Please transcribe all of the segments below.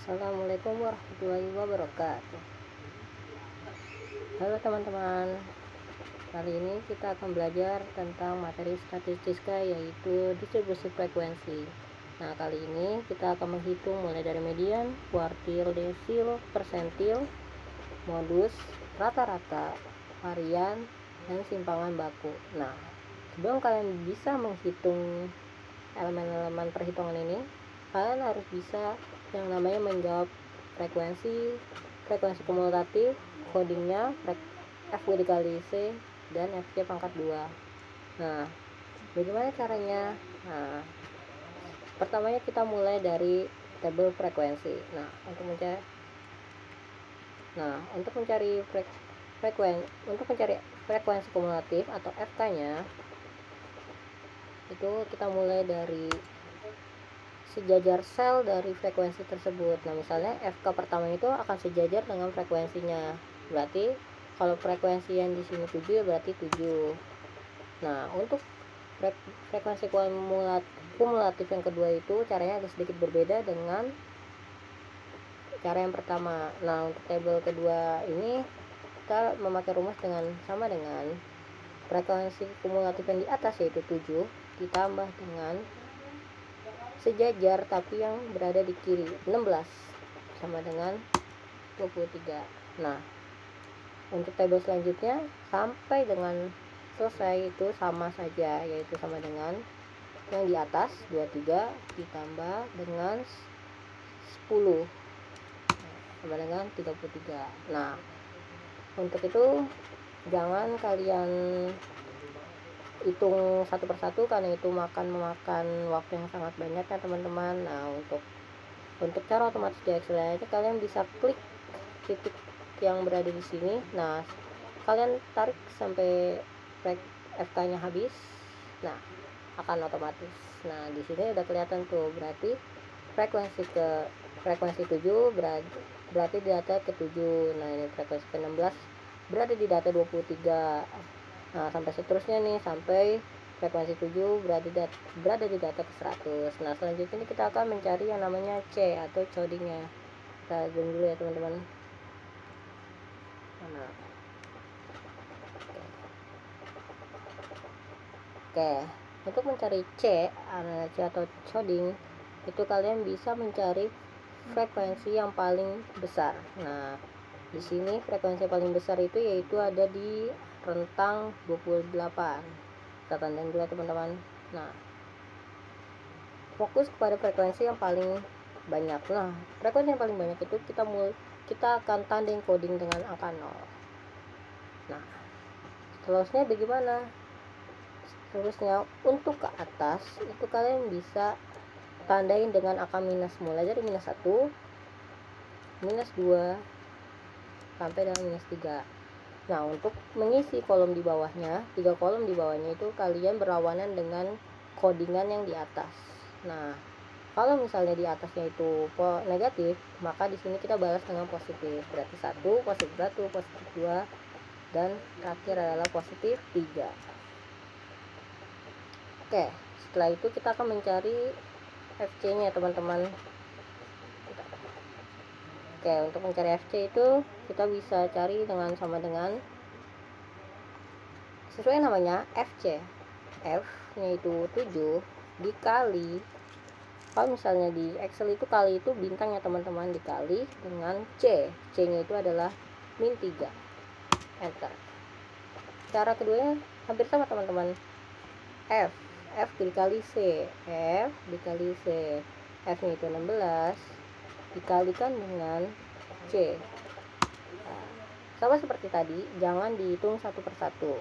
Assalamualaikum warahmatullahi wabarakatuh. Halo teman-teman, kali ini kita akan belajar tentang materi statistika, yaitu distribusi frekuensi. Nah, kali ini kita akan menghitung mulai dari median, kuartil, desil, persentil, modus, rata-rata, varian, dan simpangan baku. Nah, sebelum kalian bisa menghitung elemen-elemen perhitungan ini, kalian harus bisa yang namanya menjawab frekuensi kumulatif, codingnya F dikali C dan FC pangkat 2. Nah, bagaimana caranya? Nah, pertamanya kita mulai dari tabel frekuensi. Untuk mencari frekuensi kumulatif atau FK-nya, itu kita mulai dari sejajar sel dari frekuensi tersebut. Nah, misalnya FK pertama itu akan sejajar dengan frekuensinya. Berarti kalau frekuensi yang di sini 7, berarti 7. Nah, untuk frekuensi kumulatif yang kedua itu caranya agak sedikit berbeda dengan cara yang pertama. Nah, untuk tabel kedua ini kita memakai rumus sama dengan frekuensi kumulatif yang di atas, yaitu 7, ditambah dengan sejajar tapi yang berada di kiri 16 sama dengan 23. Nah, untuk tabel selanjutnya sampai dengan selesai itu sama saja, yaitu sama dengan yang di atas 23 ditambah dengan 10 sama dengan 33. Nah, untuk itu jangan kalian hitung satu persatu karena itu memakan waktu yang sangat banyak ya teman-teman. Nah, untuk cara otomatis di Excel aja kalian bisa klik titik yang berada di sini. Nah, kalian tarik sampai FK-nya habis. Nah, akan otomatis. Nah, di sini udah kelihatan tuh, berarti frekuensi 7 berarti di data ke-7. Nah, ini frekuensi ke-16 berada di data 23. Nah, sampai seterusnya nih, sampai frekuensi 7 berada di data ke-100. Nah, selanjutnya ini kita akan mencari yang namanya C atau codingnya. Kita zoom dulu ya teman-teman. Nah, oke, untuk mencari C atau coding itu kalian bisa mencari frekuensi yang paling besar. Nah, di sini frekuensi paling besar itu yaitu ada di rentang 28. Kita tandai dulu teman-teman. Nah, fokus kepada frekuensi yang paling banyak. Nah, frekuensi yang paling banyak itu kita akan tanding coding dengan angka 0. Nah, seterusnya bagaimana? Seterusnya untuk ke atas itu kalian bisa tandain dengan angka minus, mulai dari minus 1, minus 2 sampai dengan minus 3. Nah, untuk mengisi kolom di bawahnya, 3 kolom di bawahnya itu kalian berlawanan dengan codingan yang di atas. Nah, kalau misalnya di atasnya itu negatif, maka di sini kita balas dengan positif. Berarti 1, positif 1, positif 2, dan terakhir adalah positif 3. Oke, setelah itu kita akan mencari FC-nya teman-teman. Oke, untuk mencari FC itu kita bisa cari sama dengan sesuai namanya FC. F-nya itu 7 dikali, kalau misalnya di Excel itu kali itu bintang ya teman-teman, dikali dengan C. C-nya itu adalah min 3. Enter. Cara keduanya hampir sama teman-teman. F dikali C. F dikali C. F-nya itu 16 dikalikan dengan C. Nah, sama seperti tadi, jangan dihitung satu persatu.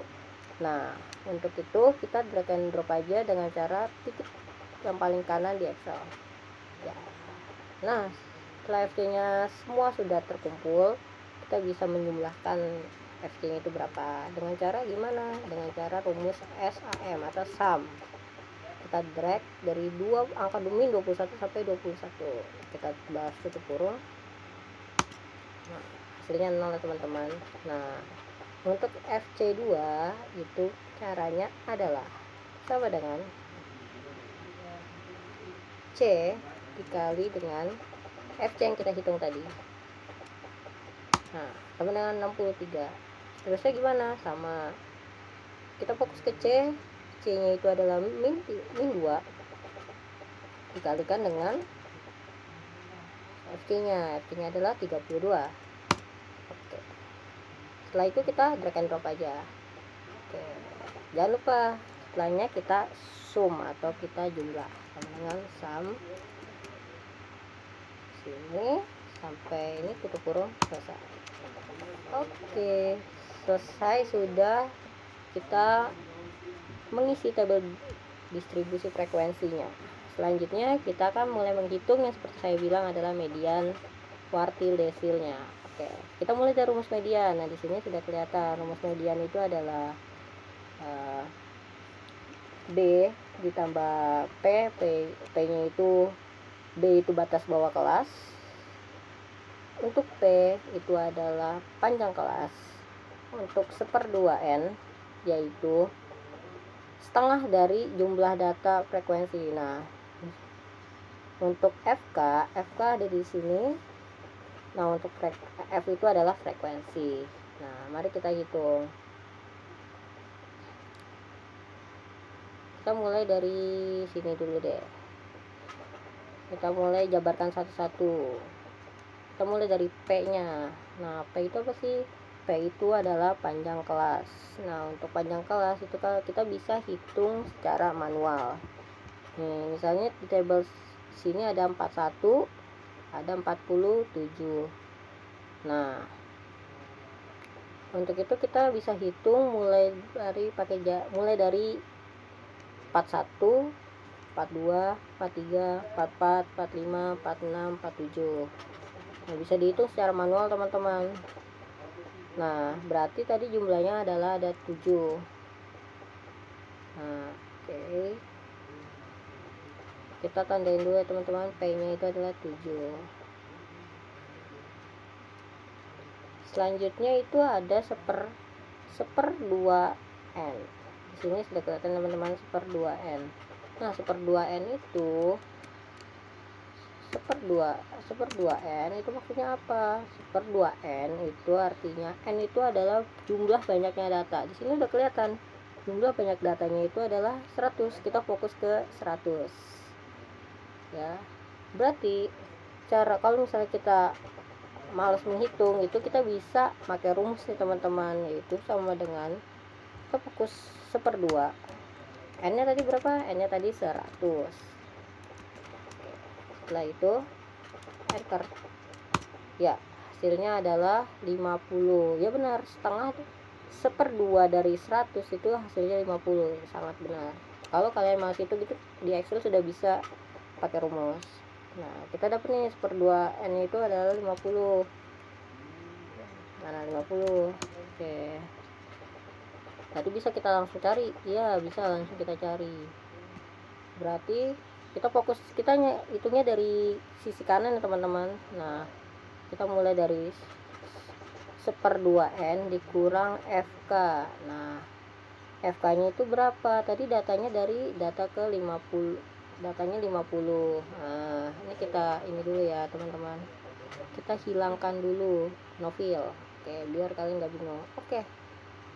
Nah, untuk itu kita drag and drop aja dengan cara titik yang paling kanan di Excel ya. Nah, setelah FC-nya semua sudah terkumpul, kita bisa menjumlahkan FC-nya itu berapa. Dengan cara gimana? Dengan cara rumus SAM atau SUM. Kita drag dari angka min 21 sampai 21. Kita balas tutup kurung. Nah, hasilnya 0 ya teman-teman. Nah, untuk FC2 itu caranya adalah sama dengan C dikali dengan FC yang kita hitung tadi. Nah, sama dengan 63. Terusnya gimana? Sama, kita fokus ke C. C nya itu adalah min 2 dikalikan dengan FC nya. FC nya adalah 32. Oke. Setelah itu kita drag and drop aja. Oke. Jangan lupa setelahnya kita sum atau kita jumlah, sama dengan sum sini sampai ini tutup kurung, selesai. Oke, selesai sudah kita mengisi tabel distribusi frekuensinya. Selanjutnya kita akan mulai menghitung yang seperti saya bilang adalah median, kuartil, desilnya. Oke, kita mulai dari rumus median. Nah, di sini sudah kelihatan rumus median itu adalah B ditambah P-nya itu B itu batas bawah kelas. Untuk P itu adalah panjang kelas. Untuk 1/2N yaitu setengah dari jumlah data frekuensi. Nah, untuk FK ada di sini. Nah, untuk F itu adalah frekuensi. Nah, mari kita hitung. Kita mulai dari sini dulu deh. Kita mulai jabarkan satu-satu. Kita mulai dari P-nya. Nah, P itu apa sih? P itu adalah panjang kelas. Nah, untuk panjang kelas itu kita bisa hitung secara manual. Nih, misalnya di tabel sini ada 41, ada 47. Nah, untuk itu kita bisa hitung mulai dari 41, 42, 43, 44, 45, 46, 47. Nah, bisa dihitung secara manual teman-teman. Nah, berarti tadi jumlahnya adalah ada 7. Nah, oke. Kita tandain dulu ya teman-teman, P-nya itu adalah 7. Selanjutnya itu ada 1/2N. Di sini sudah kelihatan teman-teman, 1/2N. Nah, 1/2N itu 1/2N itu maksudnya apa? 1/2N itu artinya N itu adalah jumlah banyaknya data. Di sini udah kelihatan jumlah banyak datanya itu adalah 100. Kita fokus ke 100. Ya. Berarti kalau misalnya kita malas menghitung itu, kita bisa pakai rumus nih teman-teman, yaitu sama dengan kita fokus 1/2. N nya tadi berapa? N nya tadi 100. Setelah itu enter. Ya, hasilnya adalah 50. Ya benar, setengah 1/2 dari 100 itu hasilnya 50. Sangat benar. Kalau kalian masih itu gitu di Excel sudah bisa pakai rumus. Nah, kita dapat nih 1/2N itu adalah 50. Mana 50? Oke. Tadi bisa kita langsung cari. Iya, bisa langsung kita cari. Berarti kita fokus, kita hitungnya dari sisi kanan ya teman-teman. Nah, kita mulai dari 1/2N dikurang FK. Nah, FK nya itu berapa? Tadi datanya dari data ke 50, datanya 50. Nah, ini kita ini dulu ya teman-teman, kita hilangkan dulu novil. Oke, biar kalian nggak bingung. Oke,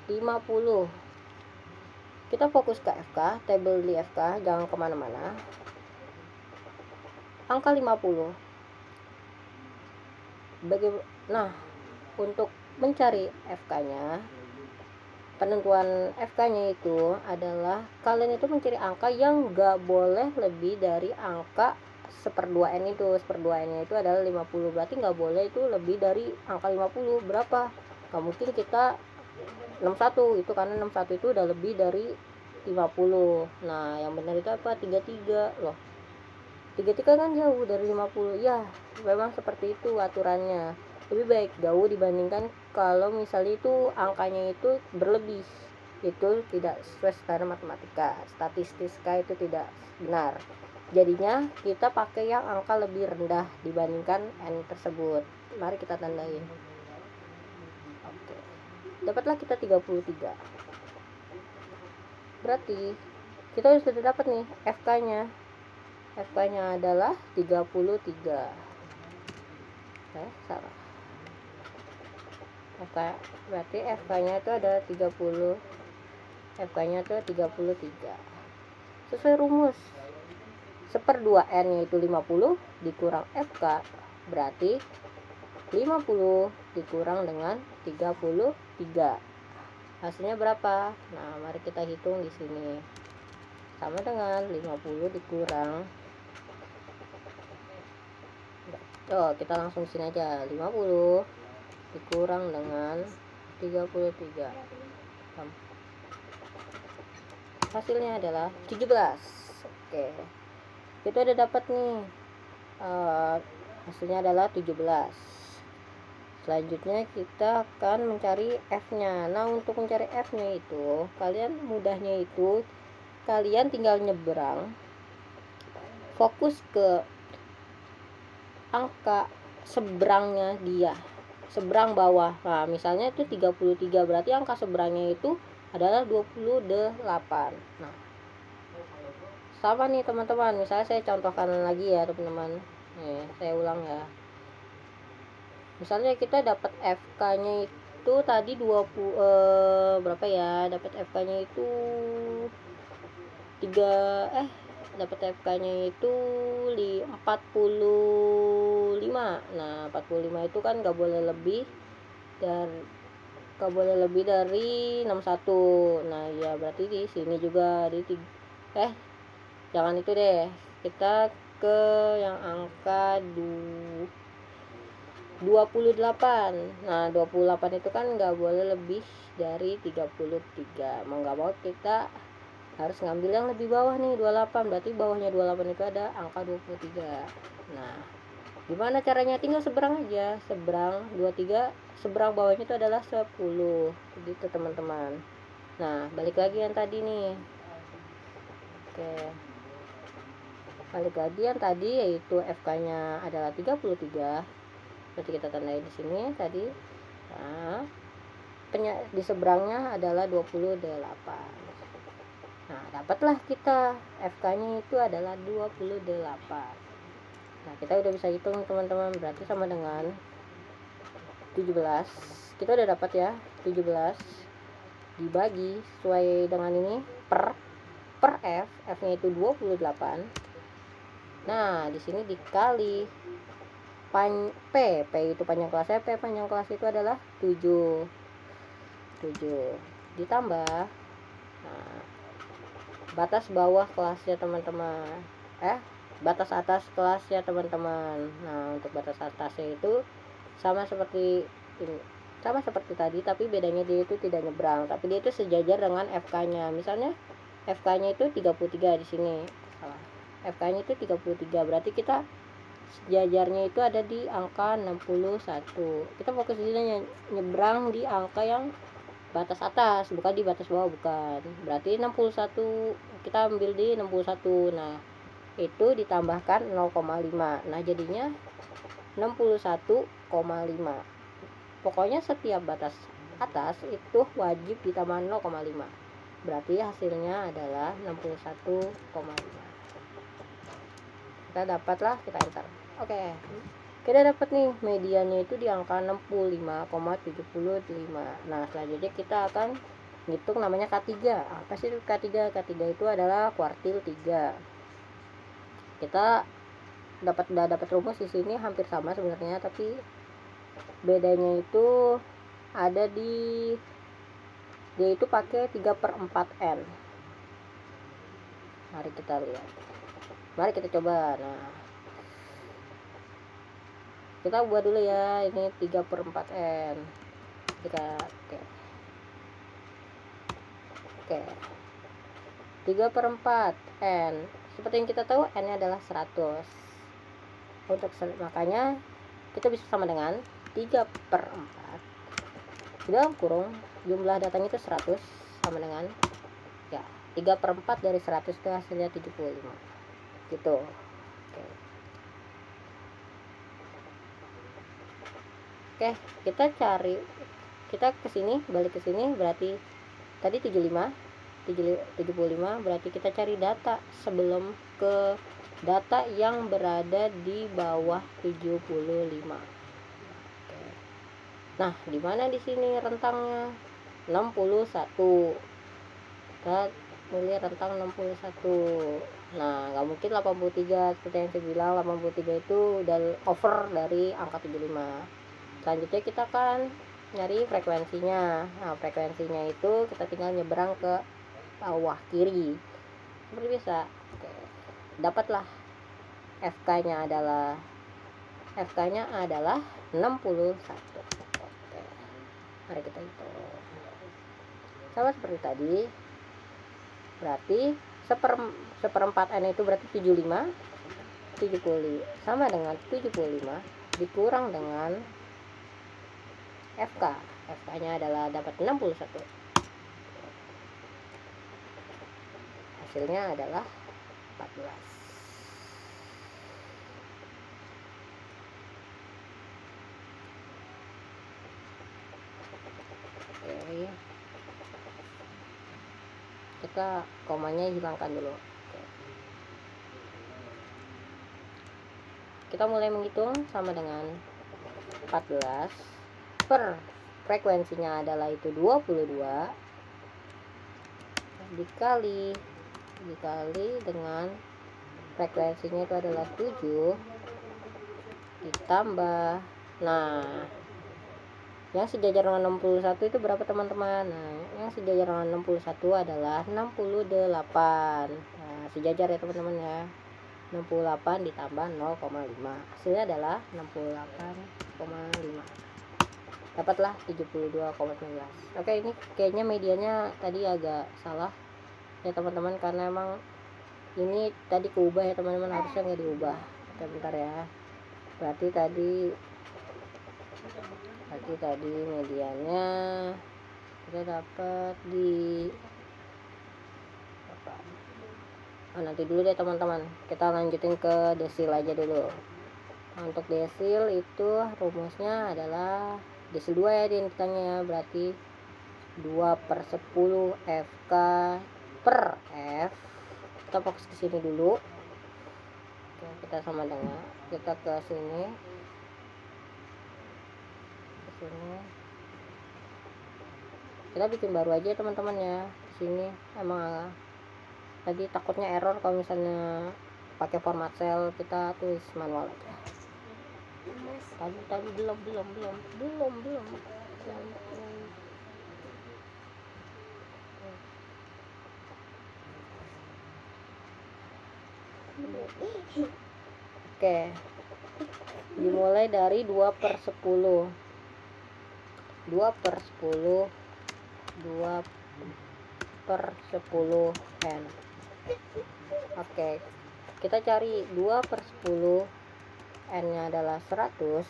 50. Kita fokus ke FK, tabel di FK, jangan kemana-mana. Angka 50. Nah, untuk mencari FK-nya, penentuan FK-nya itu adalah kalian itu mencari angka yang gak boleh lebih dari angka 1/2N itu. 1/2N itu adalah 50. Berarti gak boleh itu lebih dari angka 50. Berapa? Gak mungkin kita 61 itu, karena 61 itu udah lebih dari 50. Nah, yang benar itu apa? 33 loh. 33 kan jauh dari 50. Ya, memang seperti itu aturannya. Lebih baik jauh dibandingkan kalau misalnya itu angkanya itu berlebih. Itu tidak sesuai standar matematika. Statistika itu tidak benar. Jadinya kita pakai yang angka lebih rendah dibandingkan N tersebut. Mari kita tandain. Oke. Dapatlah kita 33. Berarti kita sudah dapat nih FK-nya. FK-nya adalah 33. Salah. FK, berarti FK nya itu ada 30, FK nya itu 33. Sesuai rumus 1/2 n yaitu 50 dikurang FK, berarti 50 dikurang dengan 33. Hasilnya berapa? Nah, mari kita hitung di sini. Sama dengan 50 dikurang, kita langsung sini aja. 50 dikurang dengan 33. Hasilnya adalah 17. Oke. Kita udah dapat nih. Hasilnya adalah 17. Selanjutnya kita akan mencari F-nya. Nah, untuk mencari F-nya itu, mudahnya itu kalian tinggal nyebrang, fokus ke angka seberangnya dia, seberang bawah. Nah, misalnya itu 33, berarti angka seberangnya itu adalah 28. Nah, sama nih teman-teman, misalnya saya contohkan lagi ya teman-teman. Nih, saya ulang ya. Misalnya kita dapat FK-nya itu tadi 20 berapa ya? Dapat FK-nya itu 3 dapat FK-nya itu 45. Nah, 45 itu kan nggak boleh lebih dari 61. Nah, ya berarti di sini juga di jangan itu deh. Kita ke yang angka 28. Nah, 28 itu kan nggak boleh lebih dari 33. Mau nggak mau kita harus ngambil yang lebih bawah nih, 28. Berarti bawahnya 28 itu ada angka 23. Nah, gimana caranya? Tinggal seberang aja. Seberang 23, seberang bawahnya itu adalah 10. Begitu teman-teman. Nah, balik lagi yang tadi nih. Oke. Balik lagi yang tadi, yaitu FK-nya adalah 33. Berarti kita tandai di sini tadi. Nah, di seberangnya adalah 28. Nah, dapatlah kita FK-nya itu adalah 28. Nah, kita udah bisa hitung teman-teman, berarti sama dengan 17. Kita udah dapat ya, 17 dibagi sesuai dengan ini per F-nya itu 28. Nah, di sini dikali P itu panjang kelasnya, P panjang kelas itu adalah 7 ditambah, nah, batas bawah kelasnya teman-teman, batas atas kelasnya teman-teman. Nah, untuk batas atasnya itu sama seperti ini, sama seperti tadi, tapi bedanya dia itu tidak nyebrang, tapi dia itu sejajar dengan FK-nya. Misalnya FK-nya itu 33 di sini. FK-nya itu 33, berarti kita sejajarnya itu ada di angka 61. Kita fokus di sini nyebrang di angka yang batas atas, bukan di batas bawah, bukan. Berarti 61, kita ambil di 61. Nah, itu ditambahkan 0,5. Nah, jadinya 61,5. Pokoknya setiap batas atas itu wajib ditambah 0,5. Berarti hasilnya adalah 61,5. Kita dapatlah, kita enter. Oke. Kita dapat nih mediannya itu di angka 65,75. Nah, selanjutnya kita akan ngitung namanya K3. Apa sih K3? K3 itu adalah kuartil 3. Kita udah dapat rumus di sini hampir sama sebenarnya, tapi bedanya itu ada di dia itu pakai 3/4 n. Mari kita lihat. Mari kita coba. Nah, kita buat dulu ya, ini 3/4 n. Oke. 3/4 n. Seperti yang kita tahu, n nya adalah 100. Makanya kita bisa sama dengan 3/4 dalam kurung jumlah datanya itu 100 sama dengan 3/4 dari 100 itu hasilnya 75 gitu. Oke, kita balik ke sini, berarti tadi 75 berarti kita cari data sebelum ke data yang berada di bawah 75. Nah, di mana di sini rentangnya? 61. Kita milih rentang 61. Nah, nggak mungkin 83, seperti yang saya bilang 83 itu udah over dari angka 75. Selanjutnya kita akan nyari frekuensinya. Nah, frekuensinya itu kita tinggal nyebrang ke bawah kiri seperti biasa. Oke. Dapatlah FK-nya adalah 61. Oke. Mari kita hitung. Sama seperti tadi. Berarti seperempat N itu berarti 75. 70 sama dengan 75 dikurang dengan FK. FK-nya adalah dapat 61. Hasilnya adalah 14. Oke. Kita komanya hilangkan dulu. Oke. Kita mulai menghitung sama dengan 14 per frekuensinya adalah itu 22 dikali dengan frekuensinya itu adalah 7 ditambah, nah yang sejajar dengan 61 itu berapa teman-teman? Nah, yang sejajar dengan 61 adalah 68. Nah, sejajar ya teman-teman ya. 68 ditambah 0,5. Hasilnya adalah 68,5. Dapatlah 72,19. Oke, ini kayaknya medianya tadi agak salah ya teman-teman, karena emang ini tadi keubah ya teman-teman, harusnya nggak diubah. Oke, bentar ya. Berarti tadi medianya kita dapat di apa? Oh, nanti dulu deh teman-teman, kita lanjutin ke desil aja dulu. Nah, untuk desil itu rumusnya adalah desil 2 ya di intinya ya, berarti 2/10 FK per F. Kita fokus ke sini dulu. Oke, kita sama dengan kita ke sini. Kita bikin baru aja teman-teman ya. Di sini emang tadi takutnya error kalau misalnya pakai format cell, kita tulis manual aja. Tadi belum. Oke, dimulai dari 2/10 N. Oke, kita cari 2/10 N nya adalah 100,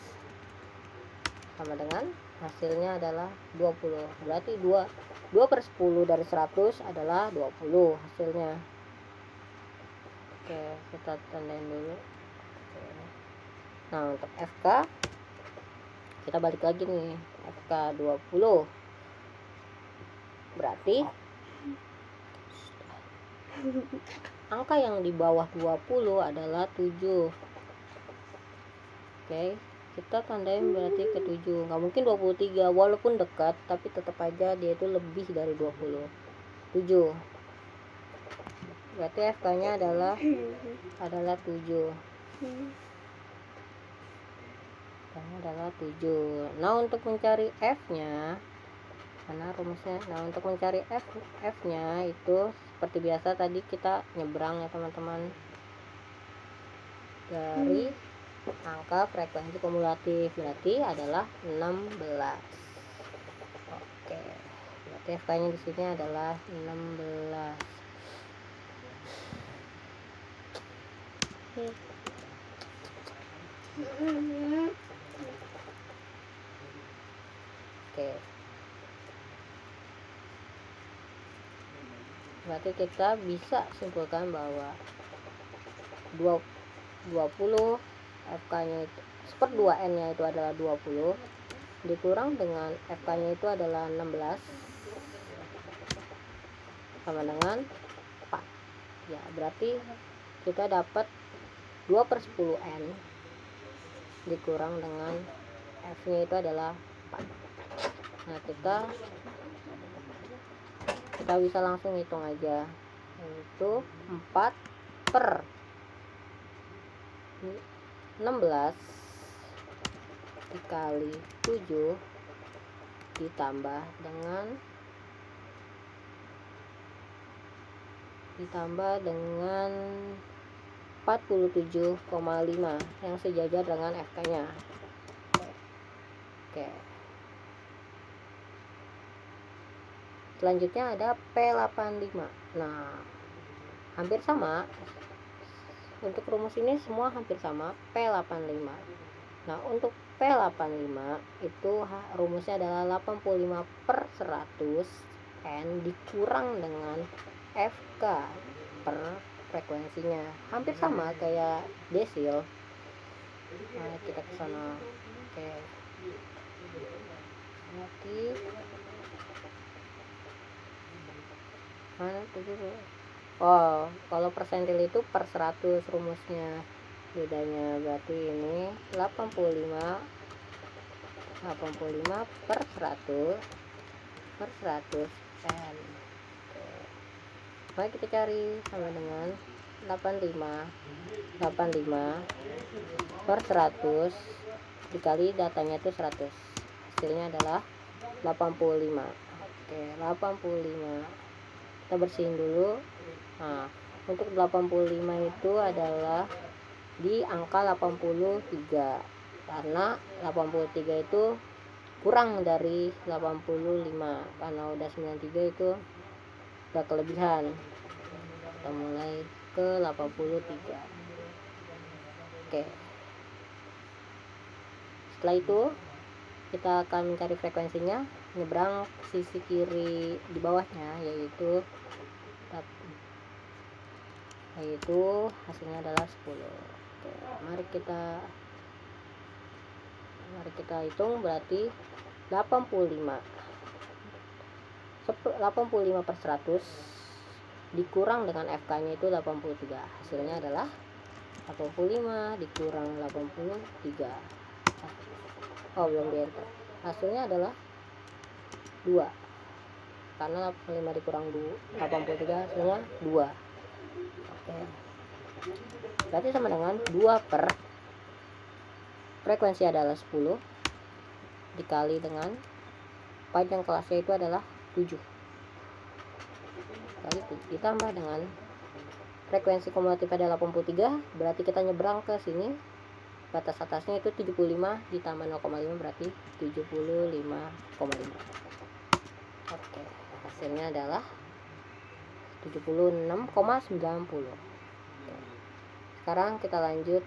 sama dengan hasilnya adalah 20. Berarti 2/10 dari 100 adalah 20 hasilnya. Oke, kita tandain dulu. Oke. Nah, untuk FK kita balik lagi nih, FK 20 berarti angka yang di bawah 20 adalah 7. Oke, kita tandain berarti ke 7. Nggak mungkin 23, walaupun dekat tapi tetap aja dia itu lebih dari 27. Berarti FK nya adalah 7. Adalah 7. Nah, untuk mencari F nya, karena rumusnya, nah untuk mencari F nya itu seperti biasa tadi kita nyebrang ya teman-teman, dari angka frekuensi kumulatif, berarti adalah 16. Oke, berarti FK nya di sini adalah 16. Oke, berarti kita bisa simpulkan bahwa 20 FK nya itu 1/2 N nya itu adalah 20 dikurang dengan FK nya itu adalah 16 sama dengan 4 ya, berarti kita dapat 2/10 N dikurang dengan F nya itu adalah 4. Nah, kita bisa langsung hitung aja, yaitu 4 per 16 dikali 7 ditambah dengan 47,5 yang sejajar dengan FK-nya. Oke. Selanjutnya ada P85. Nah, hampir sama. Untuk rumus ini semua hampir sama, P85. Nah, untuk P85 itu rumusnya adalah 85 per 100 N dikurang dengan FK per frekuensinya. Hampir sama kayak desil. Nah, kita ke sana. Oke. Nanti mana tuh? Oh, kalau persentil itu per 100 rumusnya. Bedanya berarti ini 85 per 100 N. Mari kita cari, sama dengan 85 per 100 dikali datanya itu 100. Hasilnya adalah 85. Oke, 85. Kita bersihin dulu. Nah, untuk 85 itu adalah di angka 83, karena 83 itu kurang dari 85, karena udah 93 itu udah kelebihan. Kita mulai ke 83. Oke, setelah itu kita akan mencari frekuensinya nyebrang sisi kiri di bawahnya, yaitu hasilnya adalah 10. Oke, mari kita hitung. Berarti 85 per 100 dikurang dengan FK-nya itu 83. Hasilnya adalah 85 dikurang 83. Oh, belum di enter. Hasilnya adalah 2. Karena 85 dikurang 83 hasilnya 2. Oke. Berarti sama dengan 2 per frekuensi adalah 10 dikali dengan panjang kelasnya itu adalah 7 kali 7 ditambah dengan frekuensi kumulatif adalah 83, berarti kita nyebrang ke sini, batas atasnya itu 75 ditambah 0,5 berarti 75,5. Oke, hasilnya adalah 76,90. Sekarang kita lanjut.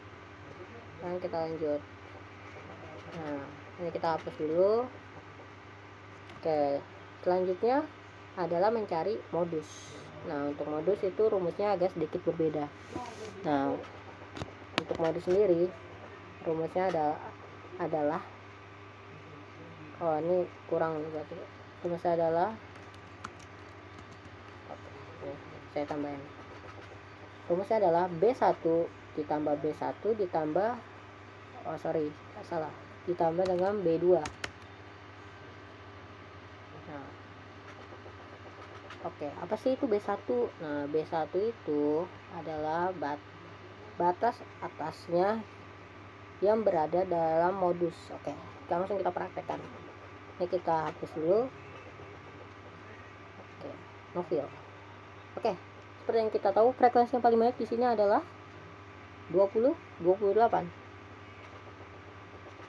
Nah, ini kita hapus dulu. Oke, selanjutnya adalah mencari modus. Nah, untuk modus itu rumusnya agak sedikit berbeda. Nah, untuk modus sendiri rumusnya adalah oh, ini kurang berarti. Rumusnya adalah saya tambahin. Rumusnya adalah B1 ditambah B1 ditambah ditambah dengan B2. Nah, oke, apa sih itu B1? Nah, B1 itu adalah batas atasnya yang berada dalam modus. Oke, langsung kita praktekkan. Ini kita hapus dulu. Oke, novil. Oke, seperti yang kita tahu, frekuensi yang paling banyak di sini adalah 28.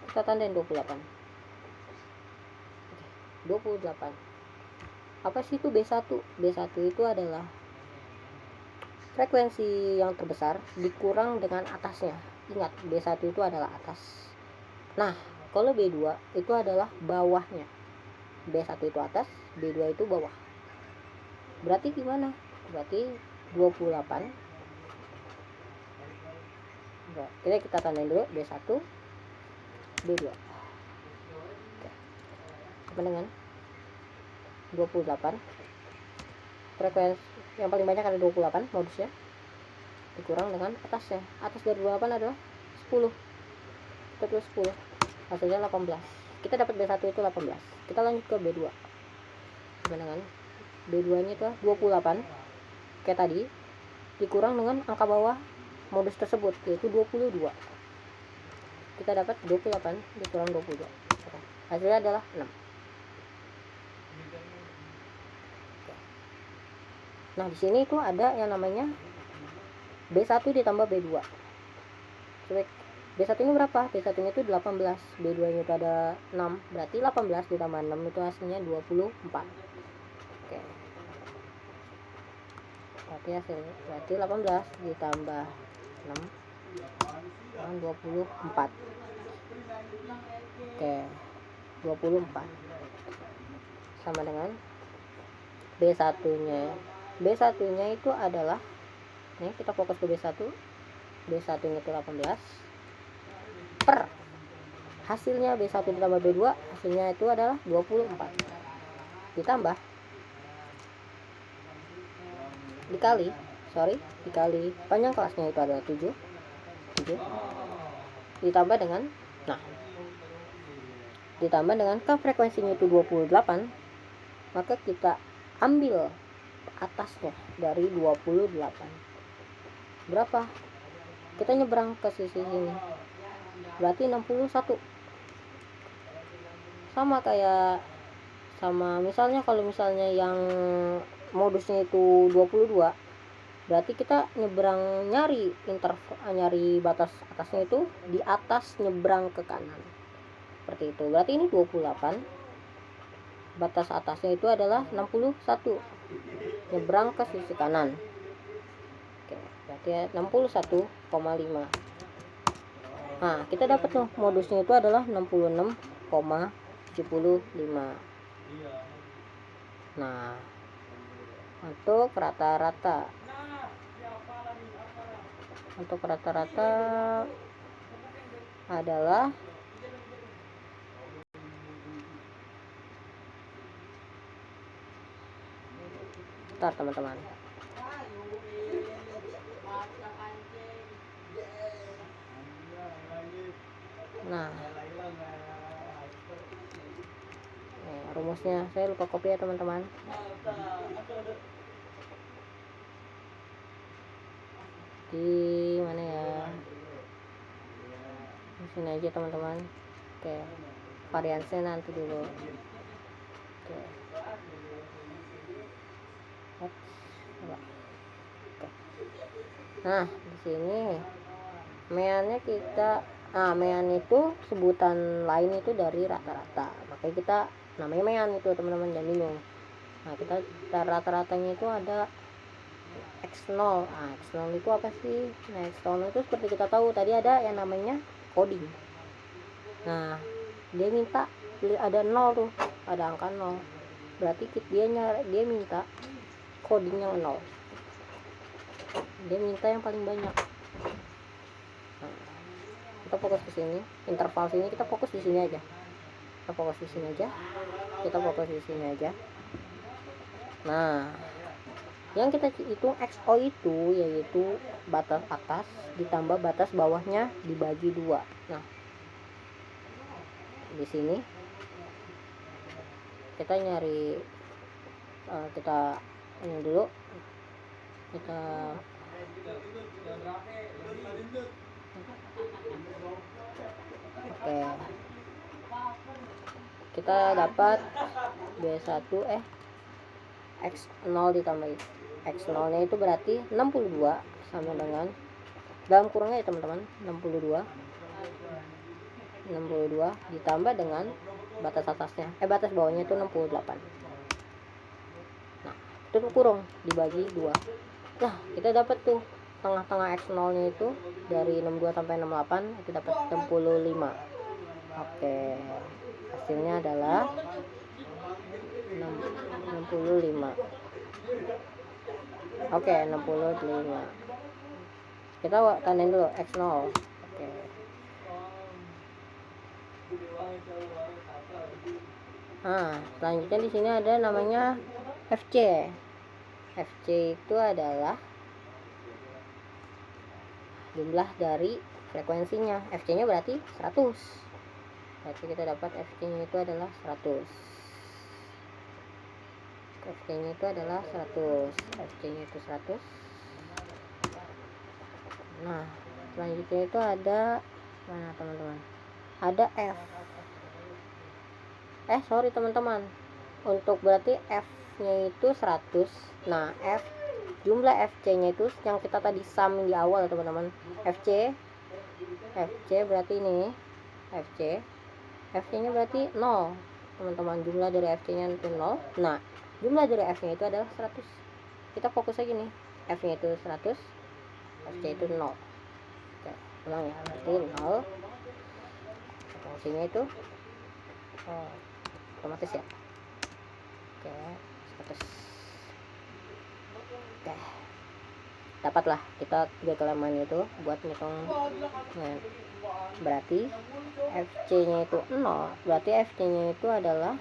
Kita tandain 28. Oke, 28. Apa sih itu B1? B1 itu adalah frekuensi yang terbesar dikurang dengan atasnya. Ingat, B1 itu adalah atas. Nah, kalau B2 itu adalah bawahnya. B1 itu atas, B2 itu bawah. Berarti gimana? Berarti 28. Kita tandain dulu B1, B2. Oke. Sama dengan 28. Frekuensi yang paling banyak ada 28 modusnya, dikurang dengan atasnya. Atas dari 28 adalah 10. Kita tulis 10. Hasilnya 18. Kita dapat B1 itu 18. kita lanjut ke B2. Sama dengan B2 nya itu 28 kayak tadi, dikurang dengan angka bawah modus tersebut yaitu 22. Kita dapat 28 dikurang 22. Hasilnya adalah 6. Nah, di sini itu ada yang namanya B1 ditambah B2. B1 ini berapa? B1 ini itu 18, B2 nya itu ada 6, berarti 18 ditambah 6 itu hasilnya 24. Oke. Berarti 18 ditambah 6 24. Oke. 24 sama dengan B1-nya. B1-nya itu adalah, nih kita fokus ke B1. B1-nya itu 18 per hasilnya B1 ditambah B2, hasilnya itu adalah 24 ditambah dikali panjang kelasnya itu adalah 7 ditambah dengan kan frekuensinya itu 28, maka kita ambil atasnya dari 28 berapa, kita nyebrang ke sisi sini berarti 61. Sama misalnya kalau misalnya yang modusnya itu 22, berarti kita nyebrang nyari batas atasnya itu di atas nyebrang ke kanan seperti itu. Berarti ini 28, batas atasnya itu adalah 61, nyebrang ke sisi kanan. Oke, berarti 61,5. Nah, kita dapat tuh modusnya itu adalah 66,75. Nah, untuk rata-rata adalah teman-teman. Nah, rumusnya saya lupa copy ya teman-teman. Di mana ya? Di sini aja teman-teman. Oke, variansinya nanti dulu. Oke. Nah, di sini meannya mean itu sebutan lain itu dari rata-rata, makanya kita namanya mean itu teman-teman, jangan bingung. Nah, kita rata-ratanya itu ada X0. X0 itu apa sih? Nah, X0 itu seperti kita tahu tadi ada yang namanya coding. Nah, dia minta ada 0 tuh, ada angka 0, berarti dia minta coding yang 0, dia minta yang paling banyak. Nah, kita fokus ke sini, interval sini kita fokus di sini aja, kita fokus di sini aja. Nah, yang kita hitung XO itu yaitu batas atas ditambah batas bawahnya dibagi 2. Nah, di sini kita nyari kita ini dulu, kita oke, kita dapat B1 X0 ditambah X0 nya itu berarti 62 sama dengan dalam kurangnya ya teman-teman, 62 ditambah dengan batas atasnya batas bawahnya itu 68. Nah, itu kurung dibagi 2. Nah, kita dapat tuh tengah-tengah X0 nya itu dari 62 sampai 68 itu dapat 65. Oke, hasilnya adalah 65. Oke, 65. Kita tandain dulu X0. Oke. Nah, selanjutnya di sini ada namanya FC. FC itu adalah jumlah dari frekuensinya. FC-nya berarti 100. Berarti kita dapat FC nya itu adalah 100. FC nya itu adalah 100. FC nya itu 100. Nah selanjutnya itu ada mana teman-teman, ada F. Sorry teman-teman, untuk berarti F nya itu 100. Nah jumlah FC nya itu yang kita tadi sum di awal teman-teman. FC berarti ini FC nya berarti 0 teman-teman. Jumlah dari FC nya itu 0. Nah jumlah dari F nya itu adalah 100. Kita fokus aja nih, F nya itu 100, FC itu 0. Oke, ulang ya, berarti 0. Fungsinya itu otomatis ya. Oke, 100. Oke, dapatlah kita 3 keleman itu buat ngitung. Nah, berarti FC nya itu 0. Berarti FC nya itu adalah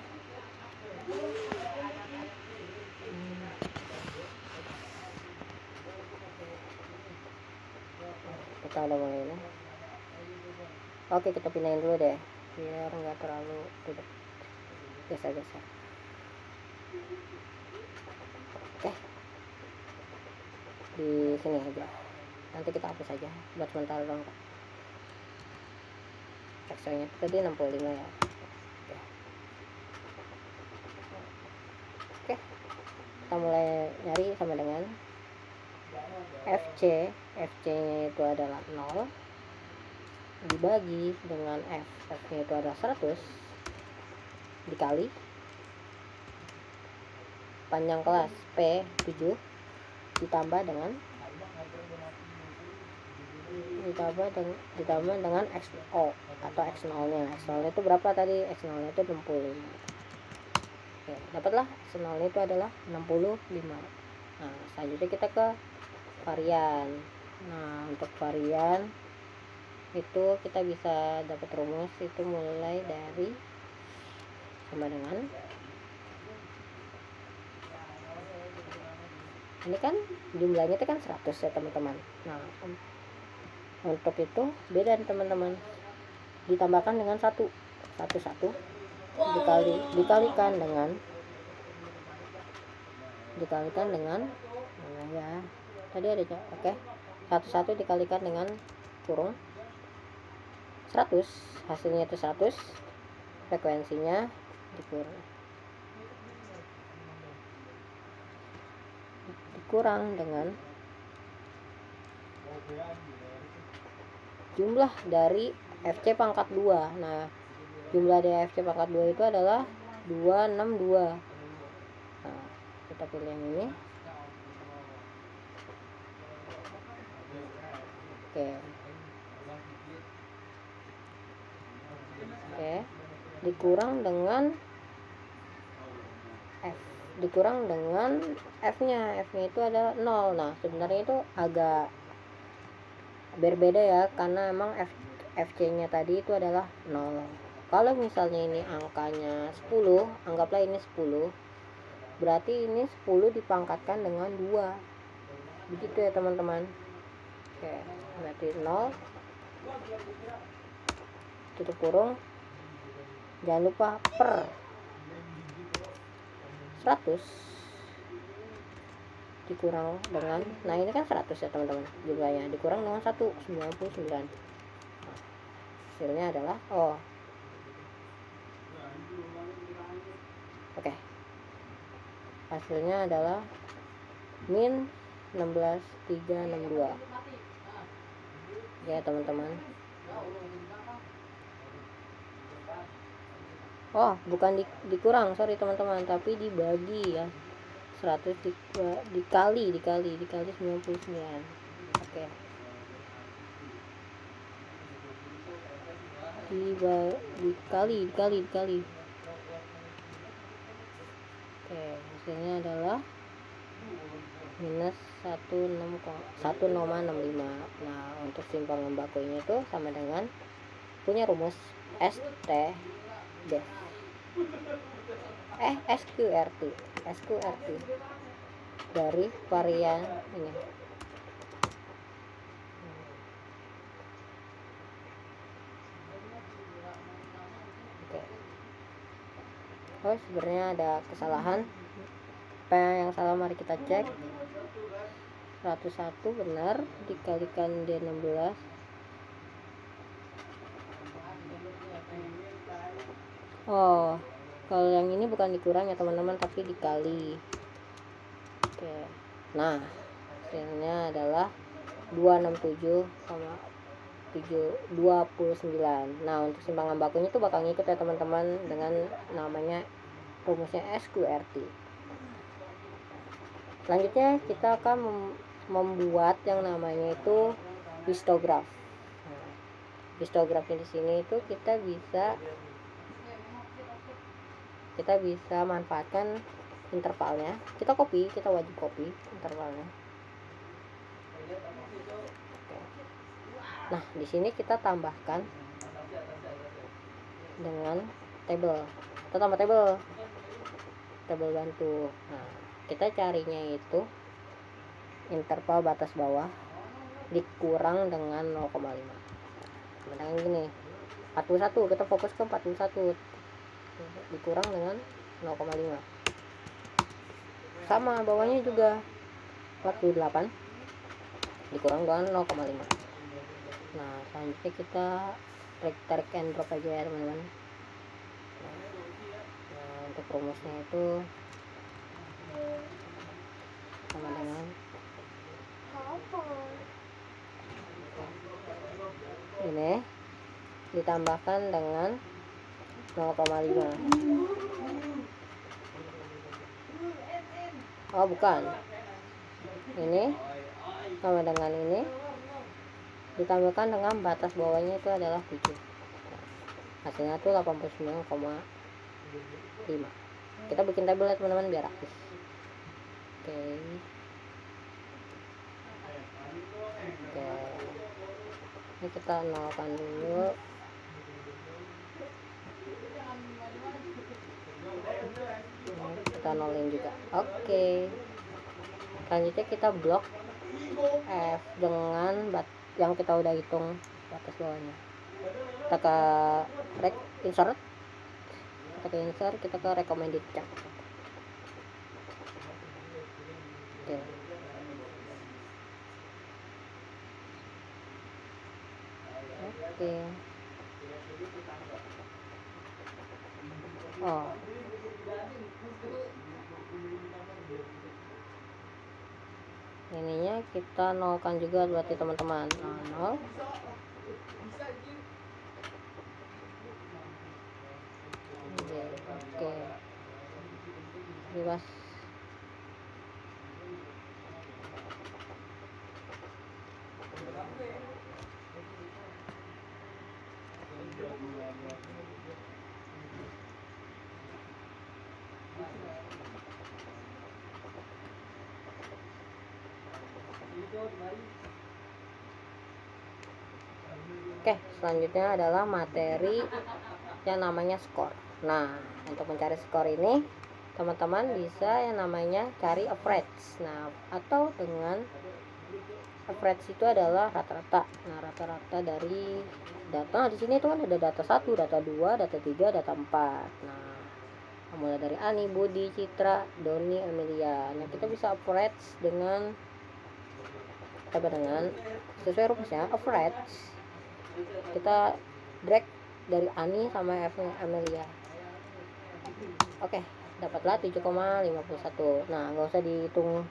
kita udah mulai ini. Oke, kita pindahin dulu deh biar nggak terlalu duduk, geser-geser. Oke, di sini aja, nanti kita hapus aja buat sementara dong. Teksturnya tadi 65 ya. Oke, kita mulai nyari sama dengan FC nya itu adalah 0 dibagi dengan F nya itu adalah 100 dikali panjang kelas P7 ditambah dengan XO atau X0 nya. X0 nya itu berapa tadi? X0 nya itu 65. Oke, dapatlah X0 nya itu adalah 65. Nah selanjutnya kita ke varian. Nah untuk varian itu kita bisa dapat rumus itu mulai dari sama dengan ini kan jumlahnya itu kan 100 ya teman-teman. Nah untuk itu beda teman-teman, ditambahkan dengan 1 dikalikan dengan ya tadi ada oke, 1 dikalikan dengan kurung 100, hasilnya itu 100, frekuensinya dikurang dengan jumlah dari FC pangkat 2. Nah jumlah dari FC pangkat 2 itu adalah 262. Nah kita pilih yang ini. Oke, dikurang dengan F nya itu adalah 0. Nah sebenarnya itu agak berbeda ya, karena emang FC nya tadi itu adalah 0. Kalau misalnya ini angkanya 10, anggaplah ini 10, berarti ini 10 dipangkatkan dengan 2, begitu ya teman-teman. Oke, berarti 0 tutup kurung, jangan lupa per 100 dikurang dengan, nah ini kan 100 ya teman-teman, jumlahnya dikurang dengan 99. Hasilnya adalah hasilnya adalah min 16362 ya teman-teman. Bukan dikurang, sorry teman-teman, tapi dibagi ya, 100 dikali 99. Oke, dikali. Oke, hasilnya adalah minus 1,65. Nah untuk simpang lembakunya itu sama dengan punya rumus SQRT dari varian ini. Oh, sebenarnya ada kesalahan. Apa yang salah, mari kita cek. 101 benar, dikalikan D16. Oh, kalau yang ini bukan dikurang ya teman-teman, tapi dikali. Oke. Nah, hasilnya adalah 267,29. Nah, untuk simpangan bakunya itu bakal ngikut ya teman-teman dengan namanya rumusnya SQRT. Selanjutnya kita akan membuat yang namanya itu histograf. Nah, histografnya di sini itu kita bisa manfaatkan intervalnya. Kita wajib copy intervalnya. Nah, di sini kita tambahkan dengan tabel. Kita tambah tabel bantu. Nah, kita carinya itu interval batas bawah dikurang dengan 0,5. Dengan gini, 41, kita fokus ke 41 dikurang dengan 0,5. Sama bawahnya juga 48 dikurang dengan 0,5. Nah, selanjutnya kita tarik and drop aja ya teman-teman. Nah, untuk rumusnya itu sama dengan ini ditambahkan dengan 0,5. Oh, bukan, ini sama dengan ini ditambahkan dengan batas bawahnya itu adalah 7. Hasilnya tuh 89,5. Kita bikin tabel ya teman-teman biar aktif. Oke. Ini kita nolkan dulu. Kita nolin juga. Oke. Selanjutnya kita blok F dengan yang kita udah hitung batas bawahnya. Kita ke insert, kita ke recommended chart. Oke. Oh, ininya kita nolkan juga berarti teman-teman. 0. Oke. Bebas. Oke, selanjutnya adalah materi yang namanya skor. Nah, untuk mencari skor ini teman-teman bisa yang namanya cari average. Nah, atau dengan average itu adalah rata-rata. Nah, rata-rata dari data. Nah, di sini tuh kan ada data 1, data 2, data 3, data 4. Nah, mulai dari Ani, Budi, Citra, Doni, Amelia. Nah, kita bisa average dengan sesuai rumusnya average. Kita drag dari Ani sama Amelia. Oke, dapatlah 7,51. Nah, nggak usah dihitung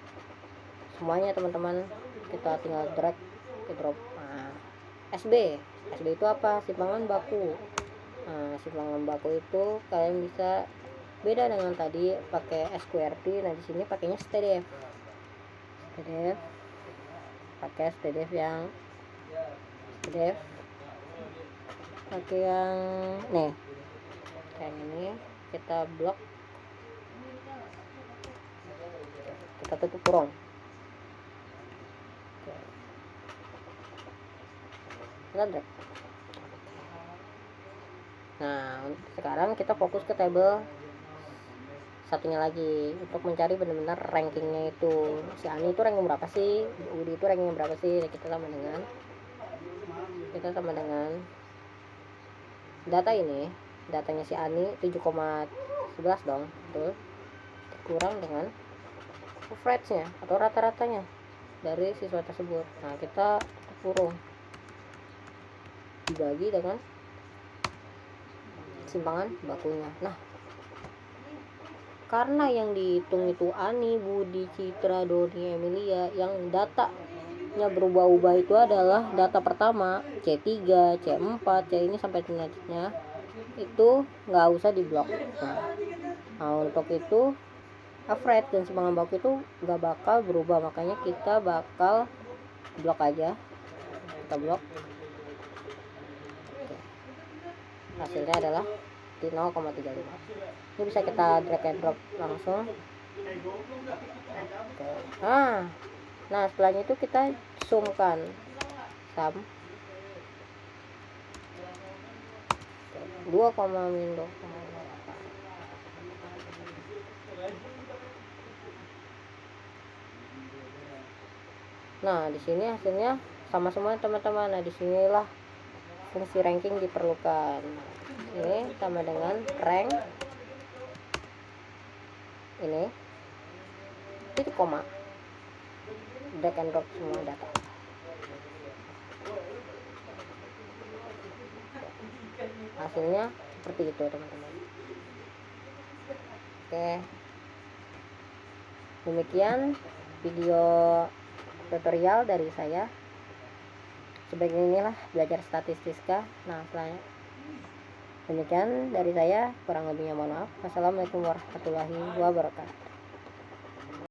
semuanya teman-teman, kita tinggal drag ke drop. Nah, SB itu apa? Simpangan baku. Nah, simpangan baku itu kalian bisa beda dengan tadi pakai SQRT. Nah, di sini pakainya STDF. Pakai STDF yang pakai yang nih kayak ini. Kita blok, kita tutup kurung. Kita drag. Nah, sekarang kita fokus ke tabel satunya lagi untuk mencari benar-benar rankingnya itu. Si Ani itu ranking berapa sih, Budi itu ranking berapa sih. Kita sama dengan data ini. Datanya si Ani 7,1 11 dong, betul, kurang dengan average-nya atau rata-ratanya dari siswa tersebut. Nah, kita tutup kurung dibagi dengan simpangan bakunya. Nah, karena yang dihitung itu Ani, Budi, Citra, Doni, Emilia, yang datanya berubah-ubah itu adalah data pertama C3, C4, C ini sampai selanjutnya, itu nggak usah diblok. Nah, untuk itu average dan simpangan baku itu nggak bakal berubah, makanya kita bakal blok aja, kita blok. Hasilnya adalah di 0,35. Ini bisa kita drag and drop langsung. Nah setelahnya itu kita sumkan sum 2,8. Nah, di sini hasilnya sama semua teman-teman. Nah, disinilah fungsi ranking diperlukan. Ini sama dengan rank ini titik koma, drag and drop semua data. Hasilnya seperti itu teman-teman. Oke, demikian video tutorial dari saya. Sebagai inilah belajar statistika. Nah, selanjutnya demikian dari saya, kurang lebihnya mohon maaf. Wassalamualaikum warahmatullahi wabarakatuh.